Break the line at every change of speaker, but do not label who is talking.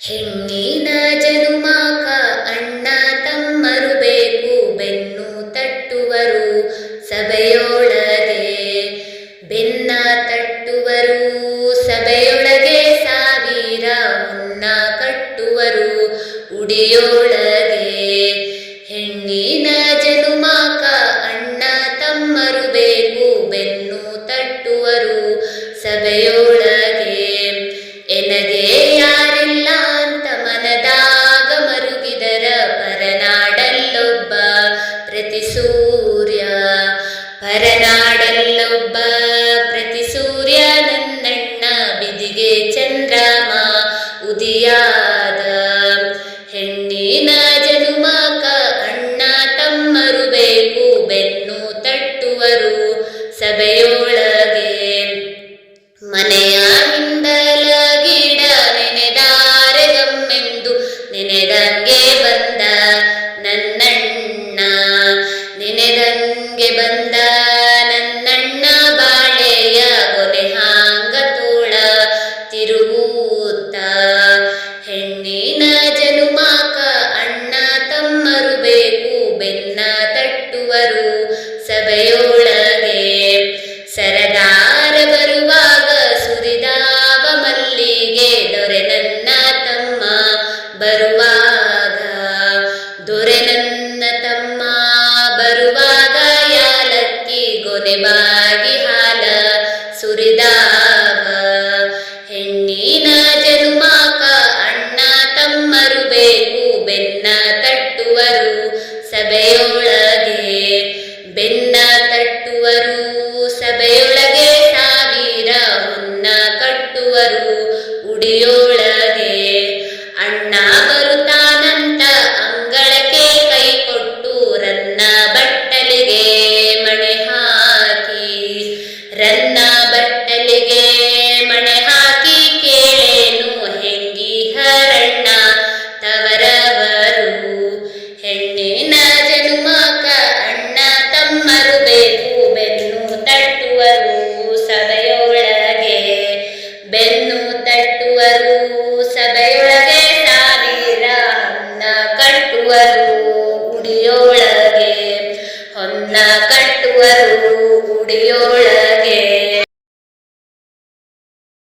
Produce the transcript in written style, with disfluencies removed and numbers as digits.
ಹೆಣ್ಣಿನ ಜನುಮಾಕ ಅಣ್ಣ ತಮ್ಮರು ಬೇಕು, ಬೆನ್ನು ತಟ್ಟುವರು ಸಭೆಯೊಳಗೆ. ಬೆನ್ನ ತಟ್ಟುವರು ಸಭೆಯೊಳಗೆ, ಸಾವಿರ ಹೊನ್ನ ಕಟ್ಟುವರು ಉಡಿಯೊಳಗೆ. ಹೆಣ್ಣಿನ ಜನುಮಾಕ ಅಣ್ಣ ತಮ್ಮರು ಬೇಕು, ಬೆನ್ನು ತಟ್ಟುವರು ಸಭೆಯೊಳಗೆ. ಎನಗೆ ಯಾರಿಲ್ಲ ಅಂತ ಮನದಾಗ ಮರುಗಿದರ, ಪರನಾಡಲ್ಲೊಬ್ಬ ಪ್ರತಿ ಸೂರ್ಯ. ಪರನಾಡಲ್ಲೊಬ್ಬ ಪ್ರತಿ ಸೂರ್ಯ, ನನ್ನಣ್ಣ ಬಿದಿಗೆ ಚಂದ್ರಮ ಉದಿಯಾದ. ಹೆಣ್ಣಿನ ಜನುಮಾಕ ಅಣ್ಣ ತಮ್ಮರು ಬೇಕು, ಬೆನ್ನು ತಟ್ಟುವರು ಸಭೆಯೊಳಗೆ. ಮನೆಯ ಹಿಂದಲ ಗಿಡ ನೆನೆದಾರೆಗಮ್ಮೆಂದು, ನೆನೆದಂಗೆ ಬಂದ ನನ್ನಣ್ಣ. ನೆನೆದಂಗೆ ಬಂದ ನನ್ನಣ್ಣ, ಬಾಳೆಯ ಗೊನೆ ಹಾಂಗ ತೋಳ ತಿರುಗೂತ. ಹೆಣ್ಣಿನ ಜನುಮಾಕ ಅಣ್ಣ ತಮ್ಮರು ಬೇಕು, ಬೆನ್ನ ತಟ್ಟುವರು ಸಭೆಯೊಳಗೆ. ಸರದಾರ ಬರುವಾಗ ಸುರಿದಾವ ಮಲ್ಲಿಗೆ, ದೊರೆ ನನ್ನ ತಮ್ಮ ಬರುವಾಗ. ದೊರೆ ನನ್ನ ತಮ್ಮ ಬರುವಾಗ, ಯಾಲಕ್ಕಿ ಗೊನೆಬಾಗಿ ಹಾಲ ಸುರಿದಾವ. ಹೆಣ್ಣಿನ ಜನುಮಾಕ ಅಣ್ಣ ತಮ್ಮರು ಬೇಕು, ಬೆನ್ನ ತಟ್ಟುವರು ಸಭೆಯೊಳಗೆ. ಬೆನ್ನ ತಟ್ಟುವರು ಸಭೆಯೊಳಗೆ, ಸಾವಿರ ಹೊನ್ನ ಕಟ್ಟುವರು ಉಡಿಯೊಳಗೆ. ಅಣ್ಣ ಬರುತ್ತಾನಂತ ಅಂಗಳಕ್ಕೆ ಕೈ ಕೊಟ್ಟು, ರನ್ನ ಬಟ್ಟಲಿಗೆ ಮಣೆ ಹಾಕಿ. ರನ್ನ ಬಟ್ಟಲಿಗೆ ಮಣೆ